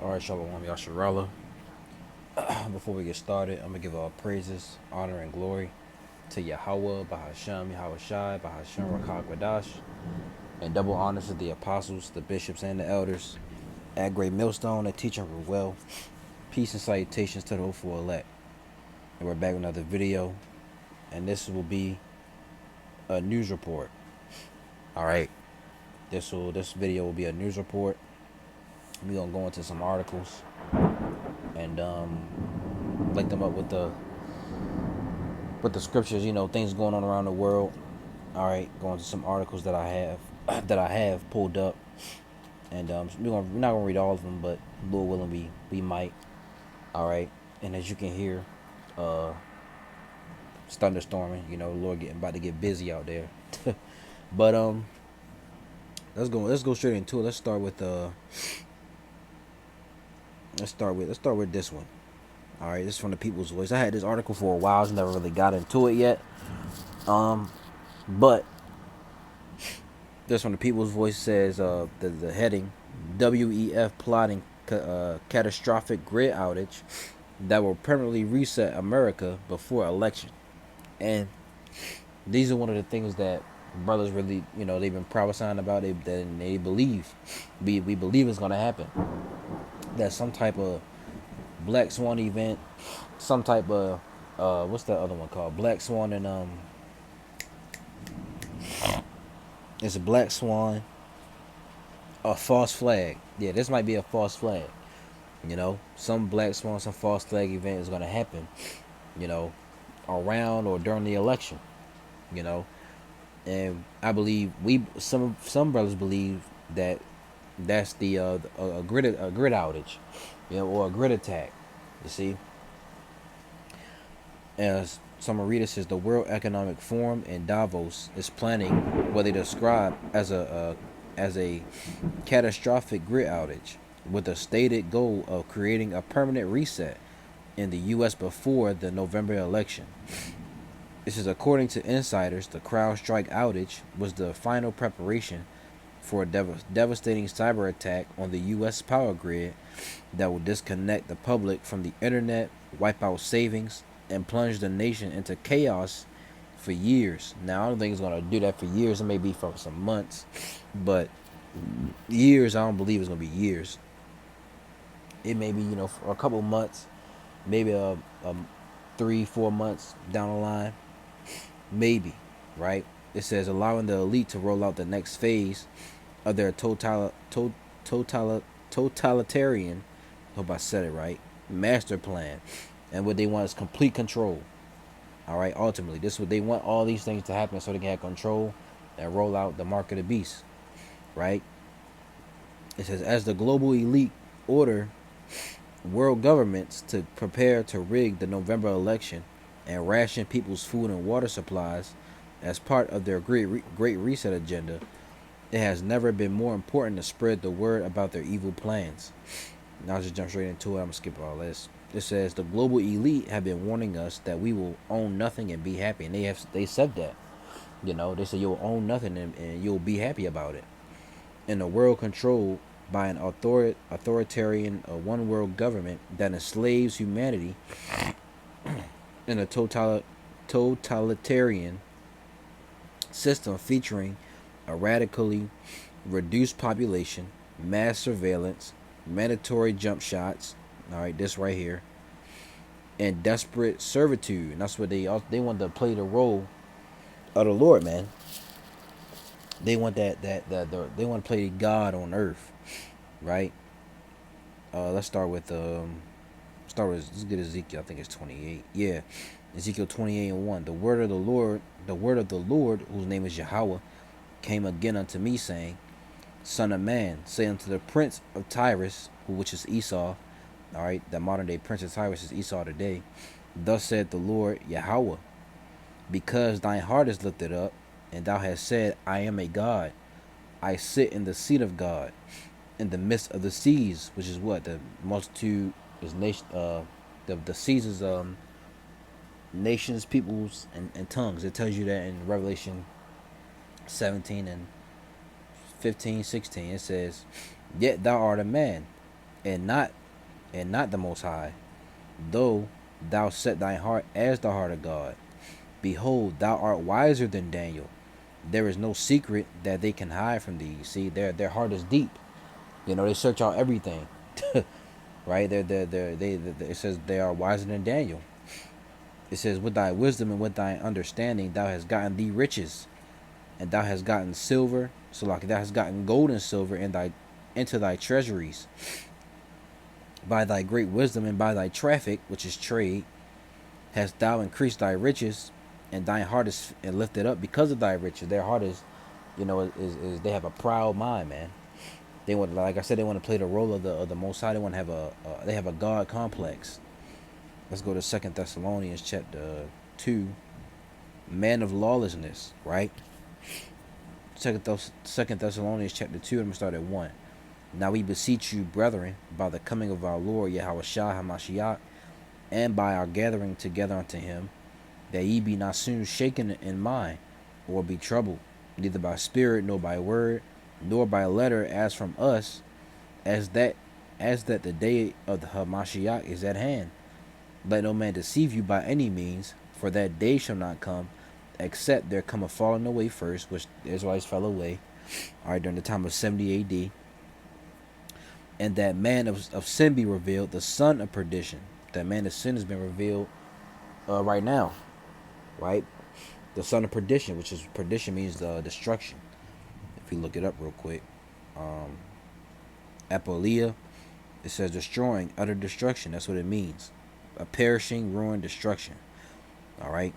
Alright, Shalom, Yasharallah. Before we get started, I'm going to give all praises, honor, and glory to Yahweh, Bahasham, Yahweh Shai, Bahasham, Rakak Wadash, and double honors to the apostles, the bishops, and the elders at Great Millstone that teach and rule well. Peace and salutations to the hopeful elect. And we're back with another video, and this will be a news report. Alright, this video will be a news report. We're going to go into some articles and link them up with the scriptures, things going on around the world. All right, going to some articles that I have that I have pulled up, and we're not gonna read all of them, but Lord willing, we might. All right, and as you can hear, it's thunderstorming. Lord about to get busy out there. But let's go straight into it. Let's start with this one. All right, this is from the People's Voice. I had this article for a while. I never really got into it yet. But this one, the People's Voice says the heading, WEF plotting catastrophic grid outage that will permanently reset America before election. And these are one of the things that brothers really, they've been prophesying about. They believe, we believe it's going to happen. That some type of Black Swan event, some type of, what's that other one called? Black Swan and, it's a Black Swan, a false flag. Yeah, this might be a false flag. Some Black Swan, some false flag event is going to happen, around or during the election, and I believe some brothers believe that that's a grid outage, or a grid attack. You see, as some reader says, the World Economic Forum in Davos is planning what they describe as a catastrophic grid outage, with a stated goal of creating a permanent reset in the U.S. before the November election. This is according to insiders. The CrowdStrike outage was the final preparation for a devastating cyber attack on the U.S. power grid that will disconnect the public from the internet, wipe out savings, and plunge the nation into chaos for years. Now, I don't think it's going to do that for years. It may be for some months, but years, I don't believe it's going to be years. It may be, for a couple months, maybe 3-4 months down the line, maybe, right? It says allowing the elite to roll out the next phase of their totalitarian, hope I said it right, master plan, and what they want is complete control. All right, ultimately, this is what they want, all these things to happen so they can have control and roll out the mark of the beast, right? It says, as the global elite order world governments to prepare to rig the November election and ration people's food and water supplies as part of their great reset agenda, it has never been more important to spread the word about their evil plans. Now I'll just jump straight into it. I'm going to skip all this. It says the global elite have been warning us that we will own nothing and be happy. And they said that. They said you'll own nothing and you'll be happy about it. In a world controlled by an authoritarian one world government that enslaves humanity in a totalitarian system featuring a radically reduced population, mass surveillance, mandatory jump shots, all right, this right here, and desperate servitude. And that's what they want to play the role of the Lord, man. They want they want to play God on earth, right? Let's get Ezekiel. I think it's 28. Yeah, Ezekiel 28:1. The word of the Lord, whose name is Yahweh, came again unto me, saying, Son of man, say unto the prince of Tyrus, which is Esau. All right, the modern day prince of Tyrus is Esau today. Thus said the Lord Yahweh, because thine heart is lifted up, and thou hast said, I am a God. I sit in the seat of God, in the midst of the seas, which is what the multitude is nation. The seas is nations, peoples, and tongues. It tells you that in Revelation 17 and 15, 16. It says, yet thou art a man, and not the Most High, though thou set thy heart as the heart of God. Behold, thou art wiser than Daniel. There is no secret that they can hide from thee. See, their heart is deep. They search out everything, right? It says they are wiser than Daniel. It says, with thy wisdom and with thy understanding, thou hast gotten thee riches, and thou hast gotten silver. So like thou hast gotten gold and silver into thy treasuries. By thy great wisdom and by thy traffic, which is trade, hast thou increased thy riches, and thine heart is lifted up because of thy riches. Their heart is, is they have a proud mind, man. They want, like I said, they want to play the role of the Most High. They want to have they have a God complex. Let's go to 2 Thessalonians chapter 2, man of lawlessness, right? Second Thessalonians chapter 2, I'm going to start at 1. Now we beseech you, brethren, by the coming of our Lord Yahushua HaMashiach, and by our gathering together unto him, that ye be not soon shaken in mind, or be troubled, neither by spirit, nor by word, nor by letter, as from us, as that the day of the Hamashiach is at hand. Let no man deceive you by any means, for that day shall not come, except there come a falling away first, which the Israelites fell away, all right, during the time of 70 AD, and that man of sin be revealed, the son of perdition. That man of sin has been revealed right now, right? The son of perdition, which is perdition means destruction. If you look it up real quick, apolia, it says destroying, utter destruction. That's what it means. A perishing, ruin, destruction. All right.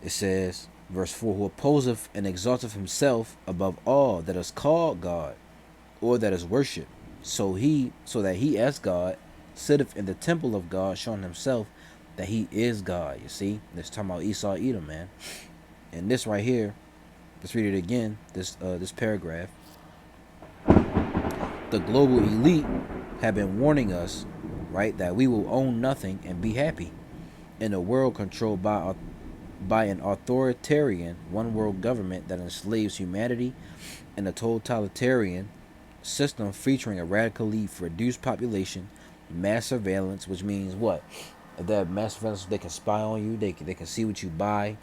It says, verse 4, who opposeth and exalteth himself above all that is called God, or that is worshipped, so that he as God sitteth in the temple of God, showing himself that he is God. You see, this talking about Esau, Edom, man. And this right here, let's read it again. This paragraph. The global elite have been warning us, right, that we will own nothing and be happy in a world controlled by an authoritarian one world government that enslaves humanity, in a totalitarian system featuring a radically reduced population, mass surveillance, which means what? If they have mass surveillance, they can spy on you, they can see what you buy,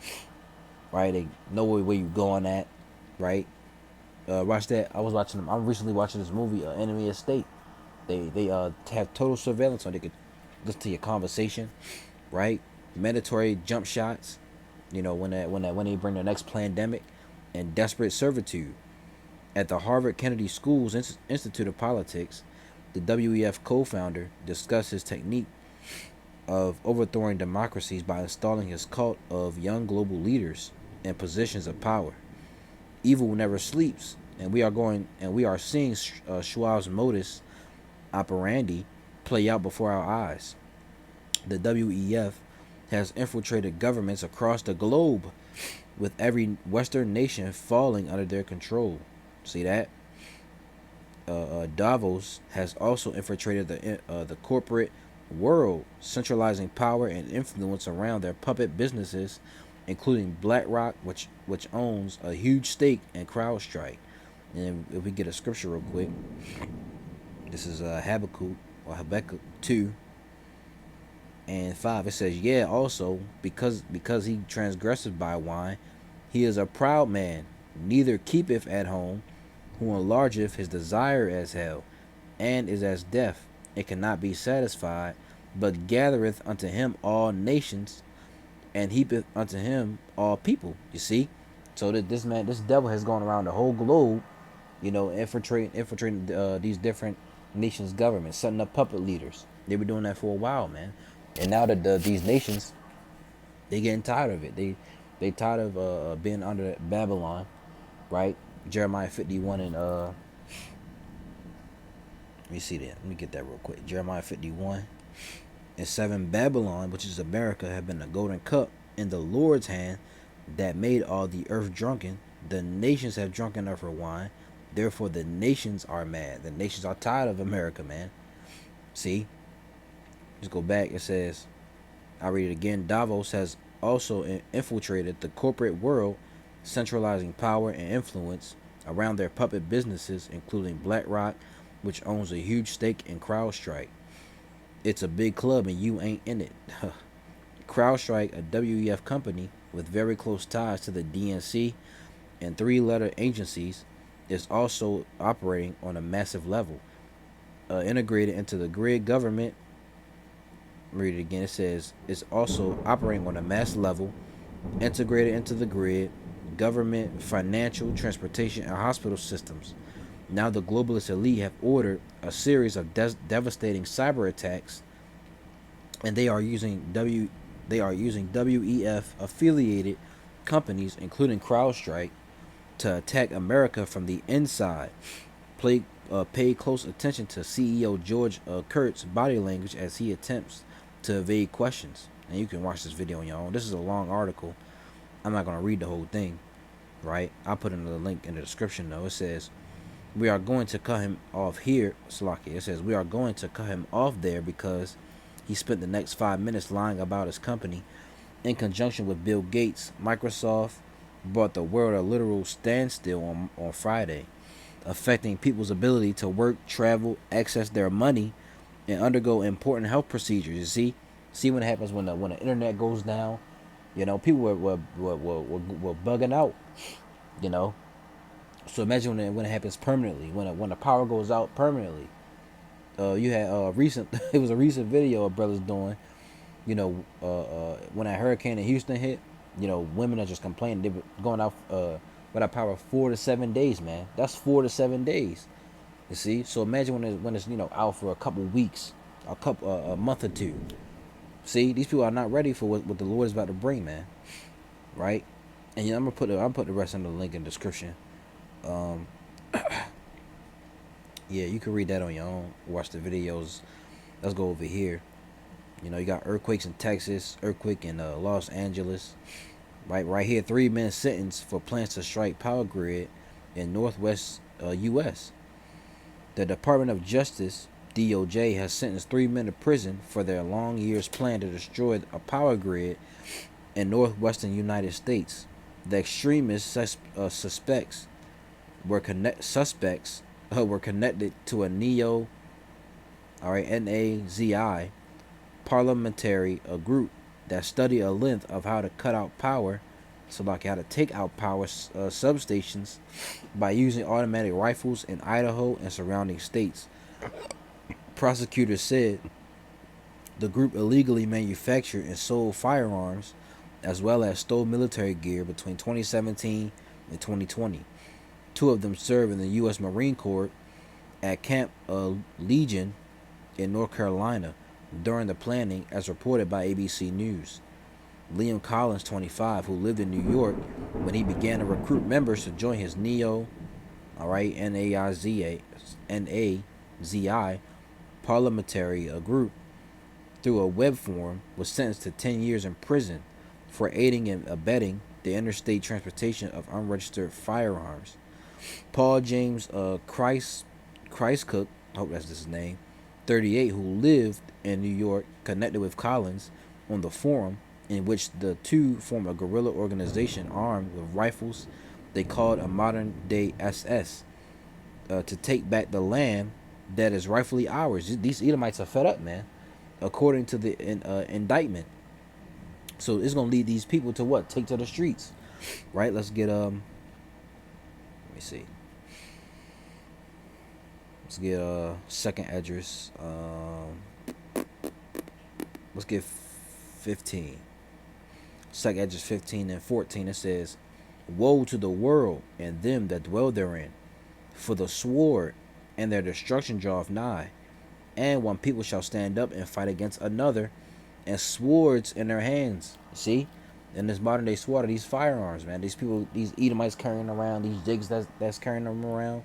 right? They know where you're going at, right? Watch that. I'm recently watching this movie, Enemy of State. They have total surveillance on. They could listen to your conversation, right? Mandatory jump shots. When they bring the next pandemic, and desperate servitude. At the Harvard Kennedy School's Institute of Politics, the WEF co-founder discussed his technique of overthrowing democracies by installing his cult of young global leaders in positions of power. Evil never sleeps, and we are seeing Schwab's modus operandi play out before our eyes. The WEF has infiltrated governments across the globe, with every Western nation falling under their control. See that? Davos has also infiltrated the corporate world, centralizing power and influence around their puppet businesses, including BlackRock, which owns a huge stake in CrowdStrike. And if we get a scripture real quick, this is Habakkuk 2 and 5. It says, yeah, also because he transgresseth by wine, he is a proud man, neither keepeth at home, who enlargeth his desire as hell, and is as deaf, and cannot be satisfied, but gathereth unto him all nations, and heapeth unto him all people. You see? So that this devil has gone around the whole globe, infiltrating these different nations' governments, setting up puppet leaders. They were doing that for a while, man. And now that these nations, they getting tired of it. They tired of being under Babylon, right? Jeremiah 51 and let me see that. Let me get that real quick. Jeremiah 51 and 7. Babylon, which is America, have been a golden cup in the Lord's hand that made all the earth drunken. The nations have drunken of her wine. Therefore the nations are mad. The nations are tired of America, man. See? Let's go back. It says, I'll read it again. Davos has also infiltrated the corporate world, centralizing power and influence around their puppet businesses, including BlackRock, which owns a huge stake in CrowdStrike. It's a big club and you ain't in it. CrowdStrike, a WEF company with very close ties to the DNC and three-letter agencies, is also operating on a massive level, integrated into the grid government. Read it again. It says it's also operating on a mass level, integrated into the grid, government, financial, transportation, and hospital systems. Now the globalist elite have ordered a series of devastating cyber attacks, and they are using WEF affiliated companies, including CrowdStrike, to attack America from the inside. Pay close attention to CEO George Kurtz's body language as he attempts to evade questions. And you can watch this video on your own. This is a long article. I'm not going to read the whole thing, right? I'll put in the link in the description, though. It says, we are going to cut him off here. Slocky. It says, we are going to cut him off there because he spent the next 5 minutes lying about his company. In conjunction with Bill Gates, Microsoft brought the world a literal standstill on Friday, affecting people's ability to work, travel, access their money, and undergo important health procedures. You see what happens when the internet goes down. You know, people were bugging out. You know, so imagine when it happens permanently. When the power goes out permanently. You had recent. It was a recent video of brothers doing. You know, when that hurricane in Houston hit, you know, women are just complaining. They were going out without power 4 to 7 days, man. That's 4 to 7 days. You see? So imagine when it's you know out for a couple weeks, a month or two. See, these people are not ready for what the Lord is about to bring, man. Right? And you know, I'll put the rest in the link in the description. Yeah, you can read that on your own. Watch the videos. Let's go over here. You know, you got earthquakes in Texas, earthquake in Los Angeles. Right here, 3-man sentence for plans to strike power grid in northwest U.S. The Department of Justice, DOJ, has sentenced 3 men to prison for their long years plan to destroy a power grid in northwestern United States. The extremist suspects were connected to a NAZI parliamentary group that study a length of how to cut out power, so like how to take out power substations by using automatic rifles in Idaho and surrounding states. Prosecutors said the group illegally manufactured and sold firearms as well as stole military gear between 2017 and 2020. 2 of them served in the U.S. Marine Corps at Camp Legion in North Carolina during the planning, as reported by ABC News. Liam Collins, 25, who lived in New York when he began to recruit members to join his NAZI parliamentary group through a web forum, was sentenced to 10 years in prison for aiding and abetting the interstate transportation of unregistered firearms. Paul James Christcook, I hope that's his name, 38, who lived in New York, connected with Collins on the forum, in which the 2 form a guerrilla organization armed with rifles they called a modern-day SS, to take back the land that is rightfully ours. These Edomites are fed up, man, according to the indictment. So it's going to lead these people to what? Take to the streets, right? Let's get, let me see. Let's get second address. Let's get 15. Second address 15 and 14. It says, woe to the world and them that dwell therein, for the sword and their destruction draweth nigh. And one people shall stand up and fight against another, and swords in their hands. See? In this modern day sword are these firearms, man. These people, these Edomites carrying around, these jigs that's carrying them around.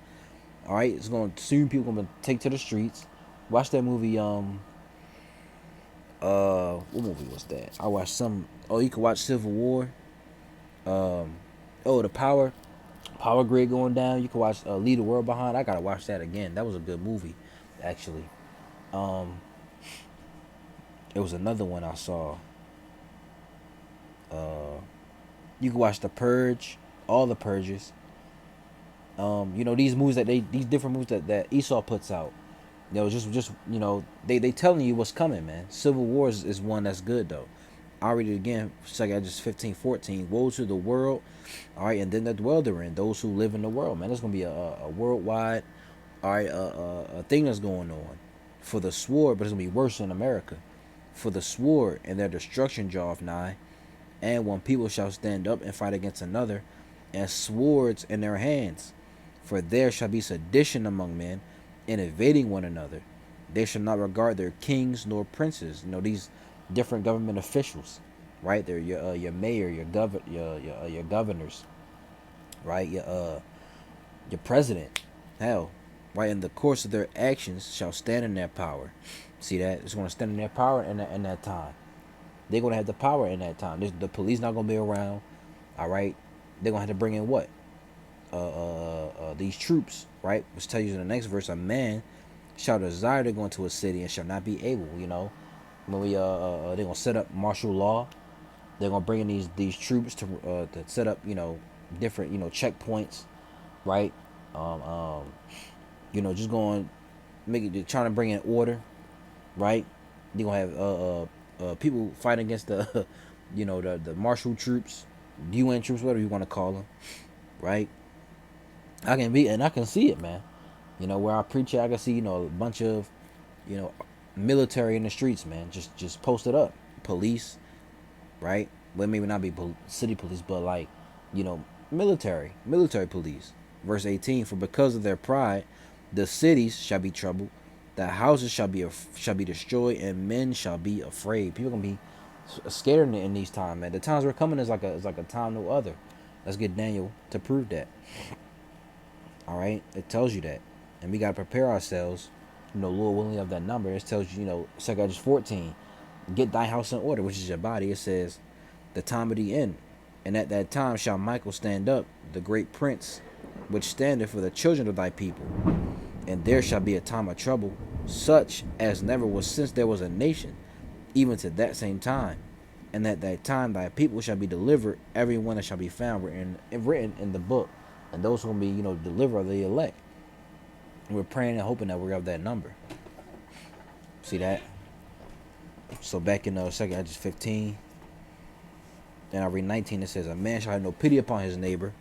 Alright, it's going to soon people gonna take to the streets. Watch that movie, what movie was that? I watched some, you can watch Civil War. The power grid going down. You can watch Leave the World Behind. I gotta watch that again. That was a good movie, actually. It was another one I saw. You can watch The Purge, all the Purges. These movies these different movies that Esau puts out. Just they telling you what's coming, man. Civil War is one that's good though. I'll read it again. Second just 15:14. Woe to the world, all right, and then that dwell therein, those who live in the world, man. There's gonna be a worldwide, all right, a thing that's going on for the sword, but it's gonna be worse in America. For the sword and their destruction draweth nigh, and one people shall stand up and fight against another, and swords in their hands. For there shall be sedition among men, and invading one another. They shall not regard their kings nor princes. These different government officials, right? They're your mayor, your governors, right? Your president. Hell, right? In the course of their actions shall stand in their power. See that? It's going to stand in their power in that time. They're going to have the power in that time. The police not going to be around. All right, they're going to have to bring in what? These troops, right? Which tells you in the next verse, a man shall desire to go into a city and shall not be able. When we they're gonna set up martial law. They're gonna bring in these troops to set up different checkpoints, right? Um, um, just going make it trying to bring in order, right? They're gonna have people fighting against the the martial troops, UN troops, whatever you want to call them, right? I can see it, man. Where I preach it, I can see a bunch of you know military in the streets, man. Just posted up, police, right? Well, maybe not be city police, but like military police. Verse 18: For because of their pride, the cities shall be troubled, the houses shall be destroyed, and men shall be afraid. People gonna be scared in these times, man. The times we're coming is like a time no other. Let's get Daniel to prove that. All right, it tells you that, and we gotta prepare ourselves. Lord willing of that number. It tells you, 2 Corinthians 14, get thy house in order, which is your body. It says, the time of the end, and at that time shall Michael stand up, the great prince, which standeth for the children of thy people, and there shall be a time of trouble, such as never was since there was a nation, even to that same time. And at that time thy people shall be delivered, every one that shall be found written in the book, and those who will be, delivered are the elect. We're praying and hoping that we're of that number. See that? So back in 2 Corinthians 15, and I read 19, it says, a man shall have no pity upon his neighbor,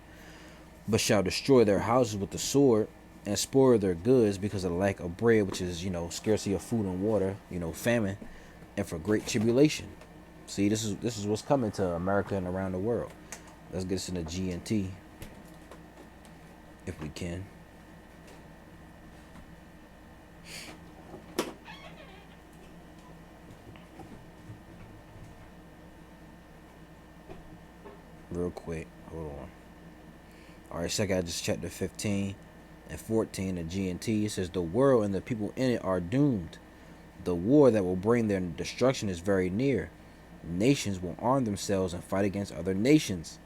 but shall destroy their houses with the sword, and spoil their goods because of the lack of bread, which is, scarcity of food and water, famine, and for great tribulation. See, this is what's coming to America and around the world. Let's get this in the GNT, if we can. Real quick, hold on. All right, second, I just checked the 15 and 14, the GNT. It says the world and the people in it are doomed. The war that will bring their destruction is very near. Nations will arm themselves and fight against other nations.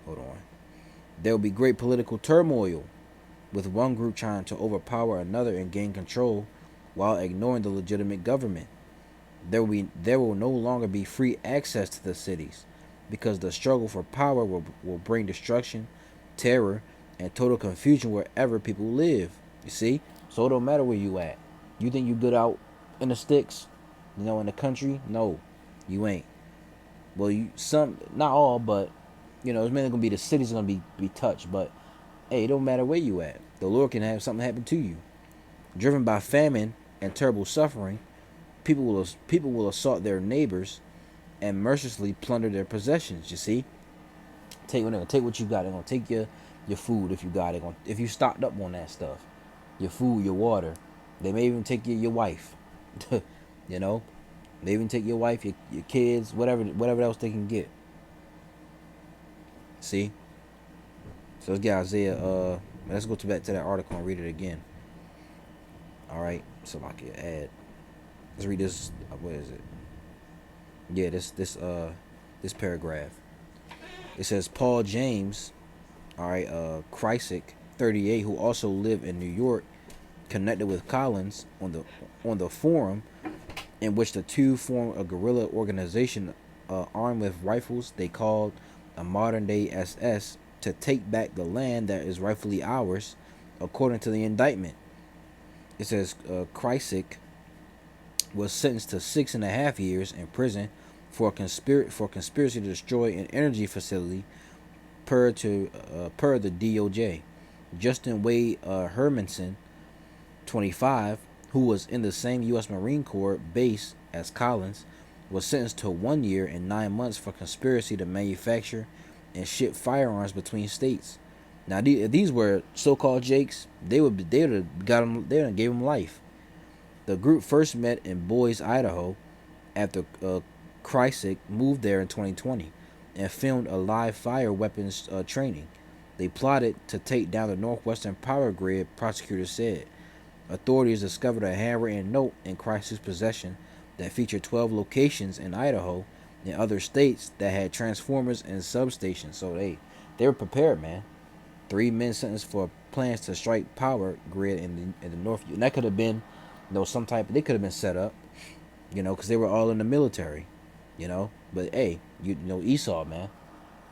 Hold on. There will be great political turmoil, with one group trying to overpower another and gain control while ignoring the legitimate government. There will no longer be free access to the cities, because the struggle for power will bring destruction, terror, and total confusion wherever people live. You see? So it don't matter where you at. You think you good out in the sticks, in the country? No, you ain't. Well, not all, but it's mainly gonna be the cities gonna be touched. But hey, it don't matter where you at. The Lord can have something happen to you. Driven by famine and terrible suffering, people will assault their neighbors and mercilessly plunder their possessions. You see, they're gonna take what you got. They're gonna take your food if you got it. If you stocked up on that stuff, your food, your water. They may even take your wife. They even take your wife, your kids, whatever else they can get. See. So let's get Isaiah. Let's go back to that article and read it again. All right. So I can add. Let's read this. What is it? Yeah, this paragraph. It says Paul James, all right, Krysic, 38, who also lived in New York, connected with Collins on the forum, in which the two formed a guerrilla organization armed with rifles they called a modern day SS to take back the land that is rightfully ours, according to the indictment. It says Kreisig was sentenced to 6.5 years in prison for conspiracy to destroy an energy facility per the DOJ. Justin Wade Hermanson, 25, who was in the same U.S. Marine Corps base as Collins, was sentenced to 1 year and 9 months for conspiracy to manufacture and ship firearms between states. Now, if these were so-called Jakes, they would have got them. They would have gave them life. The group first met in Boise, Idaho, after Kreisig moved there in 2020 and filmed a live fire weapons training. They plotted to take down the Northwestern power grid, prosecutors said. Authorities discovered a handwritten note in Kreisig's possession that featured 12 locations in Idaho and other states that had transformers and substations. So they were prepared, man. 3 men sentenced for plans to strike power grid in the North. And that could have been, some type. They could have been set up, because they were all in the military, But hey, Esau, man,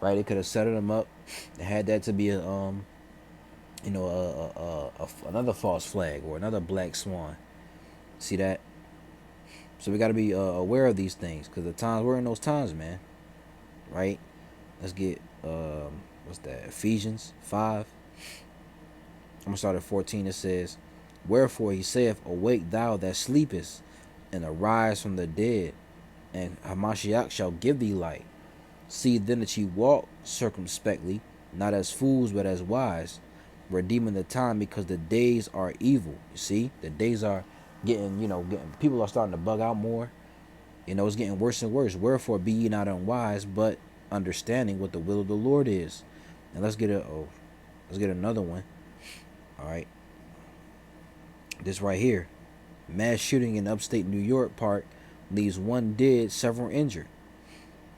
right? They could have set them up. They had that to be another false flag or another black swan. See that? So we got to be aware of these things, because the times we're in those times, man. Right? Let's get what's that? Ephesians 5. I'm gonna start at 14. It says, "Wherefore he saith, Awake thou that sleepest, and arise from the dead, and Hamashiach shall give thee light. See then that ye walk circumspectly, not as fools but as wise, redeeming the time, because the days are evil." You see, the days are getting people are starting to bug out more. It's getting worse and worse. Wherefore be ye not unwise, but understanding what the will of the Lord is. And let's get another one. All right, this right here, mass shooting in upstate New York park leaves 1 dead, several injured.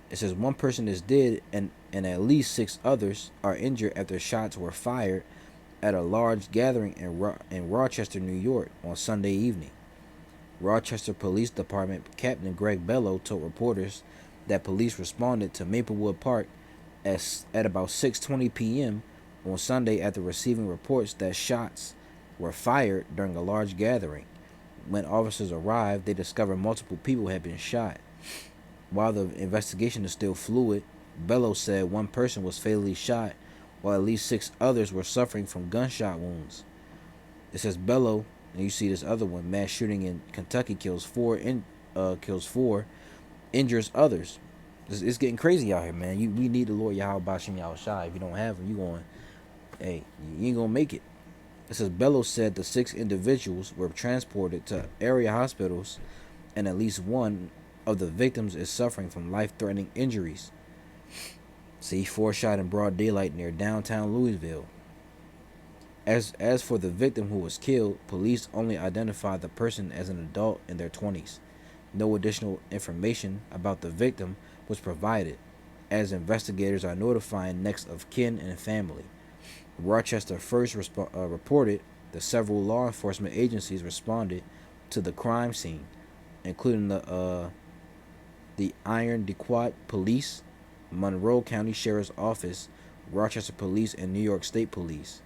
It says 1 person is dead and at least 6 others are injured after shots were fired at a large gathering in Rochester, New York on Sunday evening. Rochester Police Department Captain Greg Bello told reporters that police responded to Maplewood Park at about 6:20 p.m. on Sunday after receiving reports that shots were fired during a large gathering. When officers arrived, they discovered multiple people had been shot. While the investigation is still fluid, Bello said 1 person was fatally shot, while at least 6 others were suffering from gunshot wounds. It says Bello, and you see this other one, mass shooting in Kentucky kills 4, injures others. It's getting crazy out here, man. We need the Lord Yahweh Bashim Yahushai. If you don't have him, you ain't gonna make it. It says Bello said the 6 individuals were transported to area hospitals, and at least 1 of the victims is suffering from life-threatening injuries. See, 4 shot in broad daylight near downtown Louisville. As for the victim who was killed, police only identified the person as an adult in their 20s. No additional information about the victim was provided, as investigators are notifying next of kin and family. Rochester first reported that several law enforcement agencies responded to the crime scene, including the Irondequoit Police, Monroe County Sheriff's Office, Rochester Police, and New York State Police.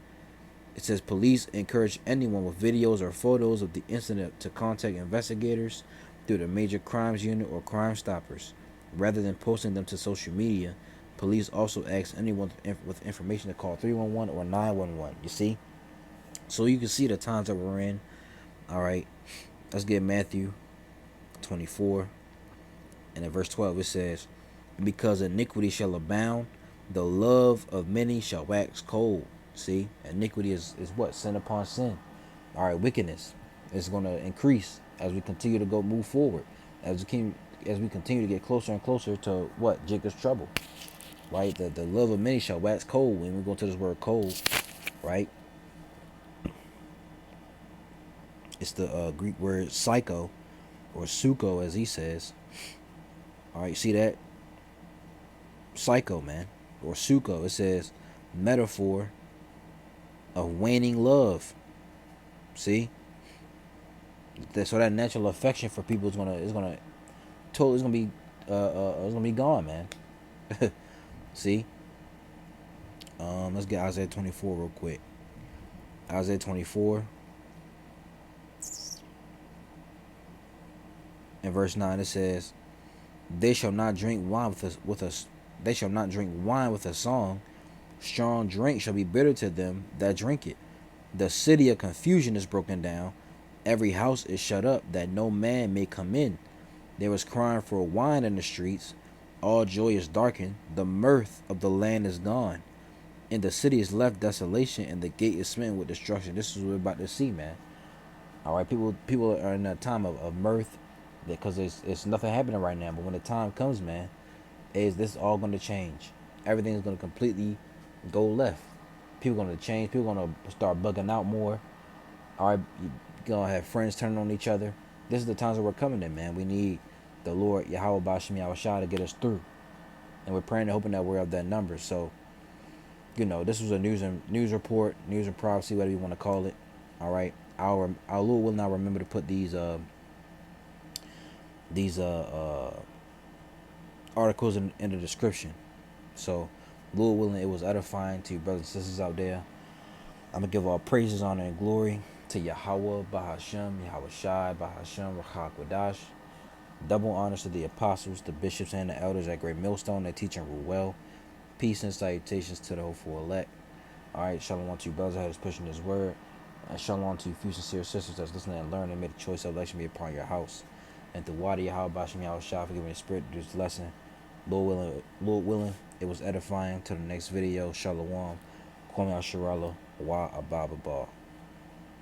It says police encourage anyone with videos or photos of the incident to contact investigators through the Major Crimes Unit or Crime Stoppers. Rather than posting them to social media, police also ask anyone with information to call 311 or 911. You see? So you can see the times that we're in. All right. Let's get Matthew 24. And in verse 12 it says, "Because iniquity shall abound, the love of many shall wax cold." See? Iniquity is what? Sin upon sin. All right, wickedness is going to increase as we continue to move forward. As we continue to get closer and closer to what? Jacob's trouble. Right? The love of many shall wax cold. When we go to this word cold, right? It's the Greek word psycho, or suko as he says. All right, see that? Psycho, man, or suko. It says metaphor of waning love. See? So that natural affection for people is gonna be gone, man. See? Let's get Isaiah 24 real quick. Isaiah 24 in verse 9 it says, "They shall not drink wine with us. They shall not drink wine with a song. Strong drink shall be bitter to them that drink it. The city of confusion is broken down. Every house is shut up, that no man may come in. There is crying for wine in the streets. All joy is darkened. The mirth of the land is gone. And the city is left desolation, and the gate is smitten with destruction." This is what we're about to see, man. All right, people are in a time of mirth, because it's nothing happening right now. But when the time comes, man, is this all going to change? Everything is going to completely go left. People going to change. People going to start bugging out more. All right, you going to have friends turning on each other. This is the times that we're coming in, man. We need the Lord Yahweh Bashim Yahushua to get us through, and we're praying and hoping that we're of that number. So, this was a news report, news and prophecy, whatever you want to call it. All right, our Lord will now remember to put these articles in the description. So, Lord willing, it was edifying to you brothers and sisters out there. I'm gonna give all praises, honor, and glory to Yahweh Bahashem, Yahweh Shai, Bahashem, Rachak Wadash. Double honors to the apostles, the bishops, and the elders at Great Millstone that teach and rule well. Peace and salutations to the hopeful elect. Alright, shalom to you brothers that is pushing this word. And shalom to you few sincere sisters that's listening and learning and made a choice of election be upon your house. And through Wadi Yahweh Bashim Yahweh Shah for giving the spirit to this lesson. Lord willing, it was edifying. Till the next video, shalom. Kwame Asherallah, Wa Ababa.